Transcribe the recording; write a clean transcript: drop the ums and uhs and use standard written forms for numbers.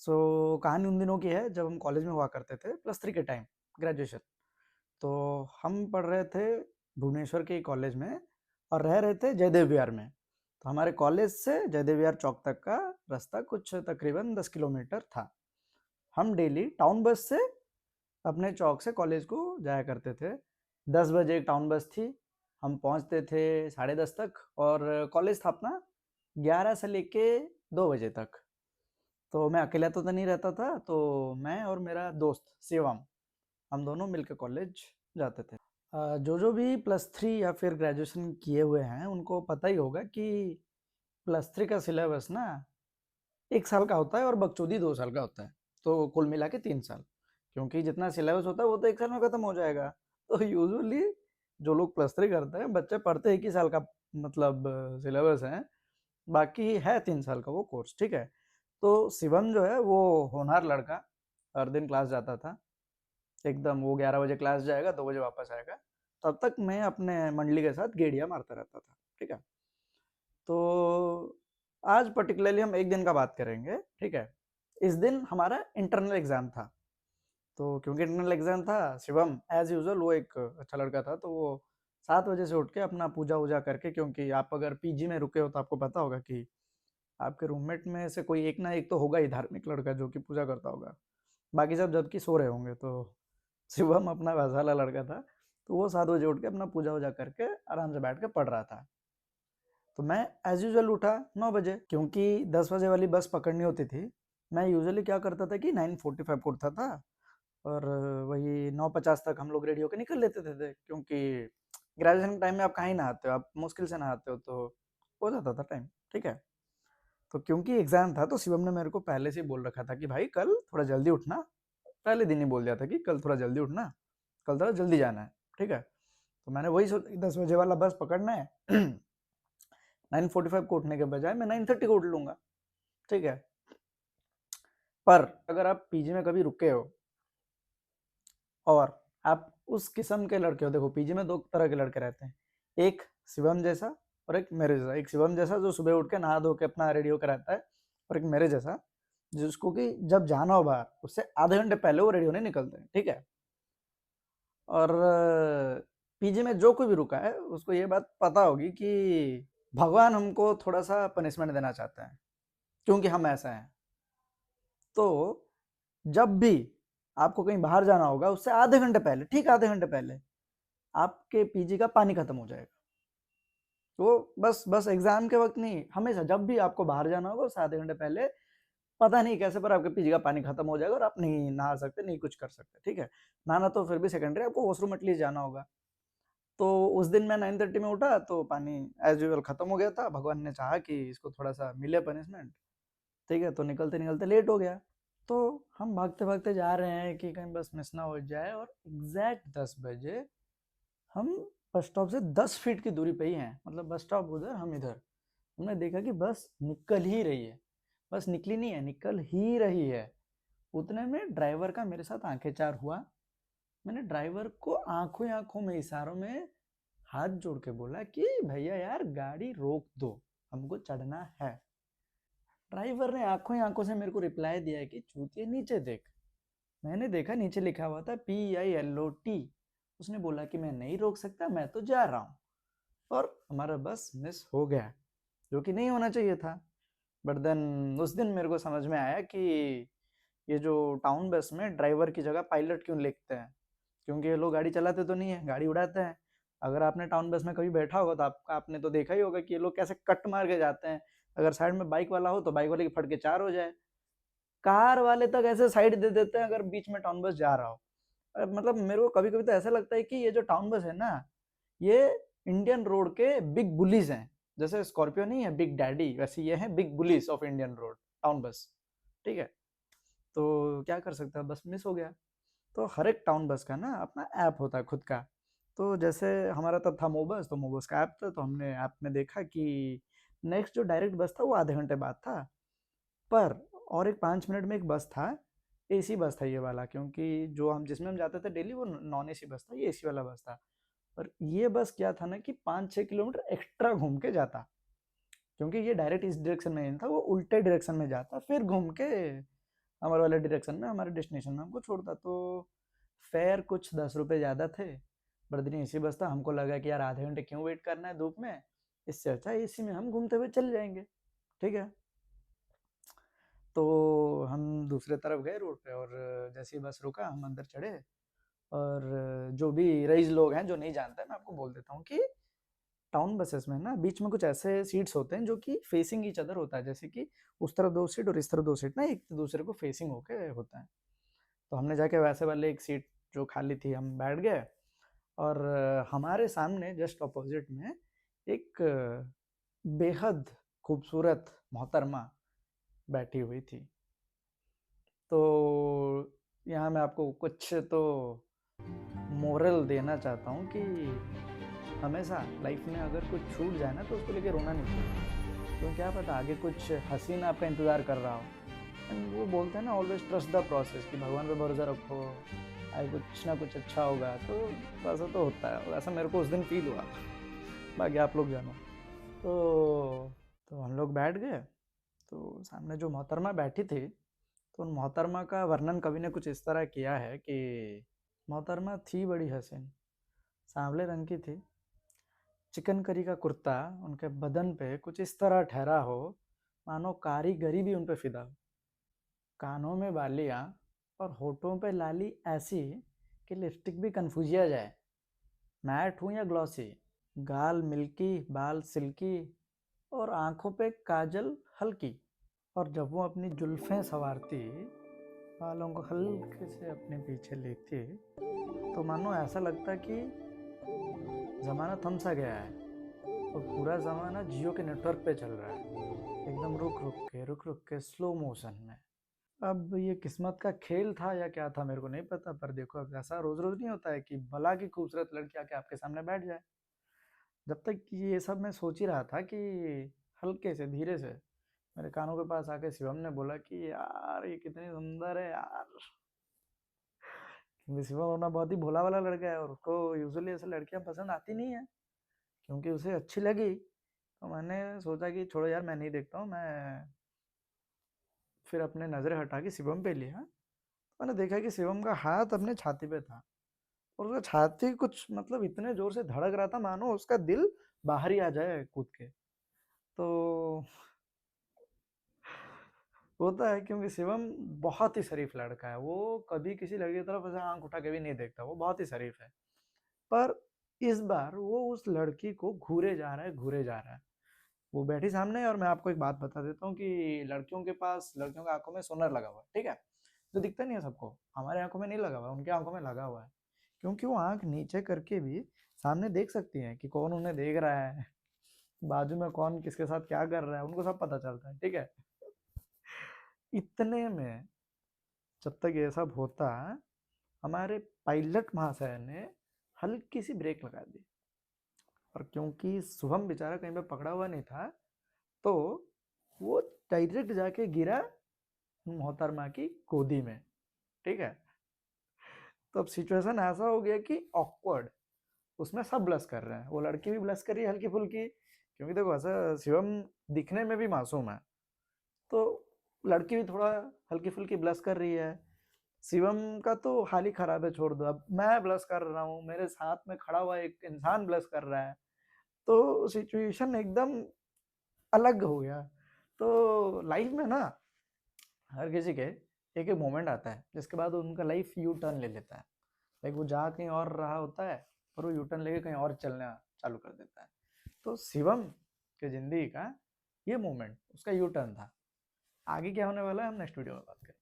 कहानी उन दिनों की है जब हम कॉलेज में हुआ करते थे, +3 के टाइम, ग्रेजुएशन। तो हम पढ़ रहे थे भुवनेश्वर के कॉलेज में और रह रहे थे जयदेव विहार में। तो हमारे कॉलेज से जयदेव विहार चौक तक का रास्ता कुछ तकरीबन 10 किलोमीटर था। हम डेली टाउन बस से अपने चौक से कॉलेज को जाया करते थे। 10 बजे एक टाउन बस थी, हम पहुंचते थे 10:30 तक और कॉलेज था अपना 11 से लेके 2 बजे तक। तो मैं अकेला तो नहीं रहता था, तो मैं और मेरा दोस्त शिवम, हम दोनों मिलकर कॉलेज जाते थे। जो भी +3 या फिर ग्रेजुएशन किए हुए हैं उनको पता ही होगा कि +3 का सिलेबस ना 1 साल का होता है और बकचोदी 2 साल का होता है। तो कुल मिला के 3 साल, क्योंकि जितना सिलेबस होता है वो तो 1 साल में खत्म हो जाएगा। तो यूजुअली जो लोग +3 करते हैं बच्चे पढ़ते 1 ही साल का, मतलब सिलेबस है, बाकी है 3 साल का वो कोर्स। ठीक है। तो शिवम जो है वो होनहार लड़का, हर दिन क्लास जाता था एकदम। वो 11 बजे क्लास जाएगा, 2 बजे वापस आएगा। तब तक मैं अपने मंडली के साथ गेड़िया मारता रहता था। ठीक है। तो आज पर्टिकुलरली हम एक दिन का बात करेंगे। ठीक है। इस दिन हमारा इंटरनल एग्जाम था। तो क्योंकि इंटरनल एग्जाम था, शिवम एज यूजल वो एक अच्छा लड़का था, तो वो 7 बजे से उठ के अपना पूजा वूजा करके, क्योंकि आप अगर पीजी में रुके हो तो आपको पता होगा कि आपके रूममेट में से कोई एक ना एक तो होगा ही धार्मिक लड़का जो कि पूजा करता होगा, बाकी सब जबकि सो रहे होंगे। तो शिवम अपना वैसा वाला लड़का था, तो वो 7 बजे उठ के अपना पूजा वूजा करके आराम से बैठ के पढ़ रहा था। तो मैं एज यूजल उठा 9 बजे, क्योंकि 10 बजे वाली बस पकड़नी होती थी। मैं यूजुअली क्या करता था कि 9:45 को उठता था और वही 9:50 तक हम लोग रेडी होकर निकल लेते थे, क्योंकि ग्रेजुएशन के टाइम में आप कहीं नहाते हो, आप मुश्किल से नहाते हो, तो हो जाता था टाइम। ठीक है। तो क्योंकि एग्जाम था तो शिवम ने मेरे को पहले से ही बोल रखा था कि भाई कल थोड़ा जल्दी उठना। पहले दिन ही बोल दिया था कि कल थोड़ा जल्दी उठना, कल थोड़ा जल्दी जाना है। ठीक है। तो मैंने वही सोचा 10 बजे वाला बस पकड़ना है। 9:45 को उठने के बजाय मैं 9:30 को उठ लूंगा। ठीक है। पर अगर आप पीजी में कभी रुके हो और आप उस किस्म के लड़के हो, देखो पीजी में 2 तरह के लड़के रहते हैं, एक शिवम जैसा और एक मेरे जैसा। एक शिवम जैसा जो सुबह उठ के नहा धो के अपना रेडी होकर रहता है, और एक मेरे जैसा जिसको कि जब जाना हो बाहर उससे आधे घंटे पहले वो रेडी होने निकलते हैं। ठीक है। और पीजी में जो कोई भी रुका है उसको ये बात पता होगी कि भगवान हमको थोड़ा सा पनिशमेंट देना चाहते हैं, क्योंकि हम ऐसा हैं। तो जब भी आपको कहीं बाहर जाना होगा उससे आधे घंटे पहले, ठीक आधे घंटे पहले, आपके पीजी का पानी खत्म हो जाएगा। तो बस एग्जाम के वक्त नहीं, हमेशा जब भी आपको बाहर जाना होगा उससे आधे घंटे पहले, पता नहीं कैसे पर आपके पीजी का पानी खत्म हो जाएगा और आप नहीं नहा सकते, नहीं कुछ कर सकते। ठीक है। नहाना तो फिर भी सेकेंडरी, आपको वॉशरूम एटलीस्ट जाना होगा। तो उस दिन मैं 9:30 में उठा तो पानी एज यूजल खत्म हो गया था। भगवान ने चाहा कि इसको थोड़ा सा मिले पनिशमेंट। ठीक है। तो निकलते निकलते लेट हो गया। तो हम भागते भागते जा रहे हैं कि कहीं बस मिस ना हो जाए, और एग्जैक्ट 10 बजे हम बस स्टॉप से 10 फीट की दूरी पे ही हैं, मतलब बस स्टॉप उधर हम इधर। हमने देखा कि बस निकल ही रही है, बस निकली नहीं है, निकल ही रही है। उतने में ड्राइवर का मेरे साथ आंखें चार हुआ। मैंने ड्राइवर को आंखों ही आंखों में, इशारों में हाथ जोड़ के बोला कि भैया यार गाड़ी रोक दो, हमको चढ़ना है। ड्राइवर ने आंखों ही आंखों से मेरे को रिप्लाई दिया कि चूतिए नीचे देख। मैंने देखा नीचे लिखा हुआ था PILOT। उसने बोला कि मैं नहीं रोक सकता, मैं तो जा रहा हूँ। और हमारा बस मिस हो गया, जो कि नहीं होना चाहिए था। बट देन उस दिन मेरे को समझ में आया कि ये जो टाउन बस में ड्राइवर की जगह पायलट क्यों लिखते हैं, क्योंकि ये लोग गाड़ी चलाते तो नहीं है, गाड़ी उड़ाते हैं। अगर आपने टाउन बस में कभी बैठा होगा तो आपने तो देखा ही होगा कि ये लोग कैसे कट मार के जाते हैं। अगर साइड में बाइक वाला हो तो बाइक वाले की फट के चार हो जाए। कार वाले तक ऐसे साइड दे देते हैं अगर बीच में टाउन बस जा रहा हो। मतलब मेरे को कभी कभी तो ऐसा लगता है कि ये जो टाउन बस है ना, ये इंडियन रोड के बिग बुलीज हैं। जैसे स्कॉर्पियो नहीं है बिग डैडी, वैसे ये है big bullies of Indian road, town बस। ठीक है। तो क्या कर सकता है, बस मिस हो गया। तो हर एक टाउन बस का ना अपना ऐप होता है खुद का। तो जैसे हमारा तब था मोबस, तो मोबस का ऐप था, तो हमने ऐप में देखा कि नेक्स्ट जो डायरेक्ट बस था वो आधे घंटे बाद था। पर और एक 5 मिनट में एक बस था, एसी बस था ये वाला, क्योंकि जो हम जिसमें हम जाते थे डेली वो नॉन एसी बस था, ये एसी वाला बस था। पर ये बस क्या था ना कि 5-6 किलोमीटर एक्स्ट्रा घूम के जाता, क्योंकि ये डायरेक्ट इस डायरेक्शन में नहीं था, वो उल्टे डायरेक्शन में जाता फिर घूम के हमारे वाले डायरेक्शन में, हमारे डेस्टिनेशन में हमको छोड़ता। तो फेयर कुछ 10 रुपये ज़्यादा थे, बर्दनी एसी बस था। हमको लगा कि यार आधे घंटे क्यों वेट करना है धूप में, इससे अच्छा एसी में हम घूमते हुए चल जाएंगे, ठीक है। तो हम दूसरे तरफ गए रोड पे, और जैसे ही बस रुका हम अंदर चढ़े। और जो भी रईस लोग हैं, जो नहीं जानता है, मैं आपको बोल देता हूँ कि टाउन बसेस में ना बीच में कुछ ऐसे सीट्स होते हैं जो कि फेसिंग ईच अदर होता है, जैसे कि उस तरफ 2 सीट और इस तरफ 2 सीट ना एक दूसरे को फेसिंग होके होता है। तो हमने जाके वैसे वाले एक सीट जो खाली थी हम बैठ गए, और हमारे सामने जस्ट अपोजिट में एक बेहद खूबसूरत मोहतरमा बैठी हुई थी। तो यहाँ मैं आपको कुछ तो मोरल देना चाहता हूँ कि हमेशा लाइफ में अगर कुछ छूट जाए ना तो उसको लेके रोना नहीं चाहिए, क्योंकि क्या पता आगे कुछ हसीन आपका इंतज़ार कर रहा हो। एंड वो बोलते हैं ना, ऑलवेज ट्रस्ट द प्रोसेस, कि भगवान पे भरोसा रखो, आगे कुछ ना कुछ अच्छा होगा। तो वैसा तो होता है, वैसा मेरे को उस दिन फील हुआ, बाकी आप लोग जानो। तो हम लोग बैठ गए। तो सामने जो मोहतरमा बैठी थी, तो उन मोहतरमा का वर्णन कवि ने कुछ इस तरह किया है कि मोहतरमा थी बड़ी हसीन, सांवले रंग की थी, चिकन करी का कुर्ता उनके बदन पे कुछ इस तरह ठहरा हो मानो कारीगरी भी उन पे फिदा हो, कानों में बालियां और होठों पे लाली ऐसी कि लिपस्टिक भी कन्फ्यूजिया जाए, मैट हूँ या ग्लॉसी, गाल मिल्की बाल सिल्की और आंखों पे काजल हल्की। और जब वो अपनी जुल्फें संवारती, बालों को हल्के से अपने पीछे लेती, तो मानो ऐसा लगता कि ज़माना थम सा गया है और पूरा ज़माना जियो के नेटवर्क पे चल रहा है, एकदम रुक रुक के स्लो मोशन में। अब ये किस्मत का खेल था या क्या था मेरे को नहीं पता, पर देखो अब ऐसा रोज़ रोज़ नहीं होता है कि भला की खूबसूरत लड़की आके आपके सामने बैठ जाए। जब तक ये सब मैं सोच ही रहा था कि हल्के से धीरे से मेरे कानों के पास आके शिवम ने बोला कि यार ये कितनी सुंदर है यार। क्योंकि शिवम अपना बहुत ही भोला वाला लड़का है, और उसको यूजुअली ऐसे लड़कियां पसंद आती नहीं है, क्योंकि उसे अच्छी लगी। तो मैंने सोचा कि छोड़ो यार, मैं नहीं देखता हूँ। मैं फिर अपने नज़रें हटा के शिवम पे लिया। मैंने देखा कि शिवम का हाथ अपने छाती पे था, और उसका छाती कुछ मतलब इतने जोर से धड़क रहा था मानो उसका दिल बाहर ही आ जाए कूद के। तो होता है, क्योंकि शिवम बहुत ही शरीफ लड़का है, वो कभी किसी लड़की की तरफ ऐसे आंख उठा के भी नहीं देखता, वो बहुत ही शरीफ है। पर इस बार वो उस लड़की को घूरे जा रहा है, घूरे जा रहा है। वो बैठी सामने, और मैं आपको एक बात बता देता हूँ कि लड़कियों के पास, लड़कियों की आंखों में सोनर लगा हुआ है, ठीक है, जो दिखता नहीं है सबको। हमारे आंखों में नहीं लगा हुआ है, उनकी आंखों में लगा हुआ है, क्योंकि वो आंख नीचे करके भी सामने देख सकती हैं कि कौन उन्हें देख रहा है, बाजू में कौन किसके साथ क्या कर रहा है, उनको सब पता चलता है, ठीक है। इतने में जब तक ये सब होता, हमारे पायलट महाशय ने हल्की सी ब्रेक लगा दी, और क्योंकि शुभम बेचारा कहीं पे पकड़ा हुआ नहीं था, तो वो डायरेक्ट जाके गिरा मोहतरमा की गोदी में, ठीक है। तो अब सिचुएशन ऐसा हो गया कि ऑकवर्ड, उसमें सब ब्लश कर रहे हैं, वो लड़की भी ब्लश कर रही है हल्की फुल्की, क्योंकि देखो ऐसा शिवम दिखने में भी मासूम है, तो लड़की भी थोड़ा हल्की फुल्की ब्लश कर रही है। शिवम का तो हाल ही खराब है, छोड़ दो, अब मैं ब्लश कर रहा हूँ, मेरे साथ में खड़ा हुआ एक इंसान ब्लश कर रहा है, तो सिचुएशन एकदम अलग हो गया। तो लाइफ में ना हर किसी के एक एक मोमेंट आता है जिसके बाद उनका लाइफ यू टर्न ले लेता है। लाइक वो जा कहीं और रहा होता है, और वो यू टर्न लेके कहीं और चलना चालू कर देता है। तो शिवम के जिंदगी का ये मोमेंट उसका यू टर्न था। आगे क्या होने वाला है हम नेक्स्ट वीडियो में बात करेंगे।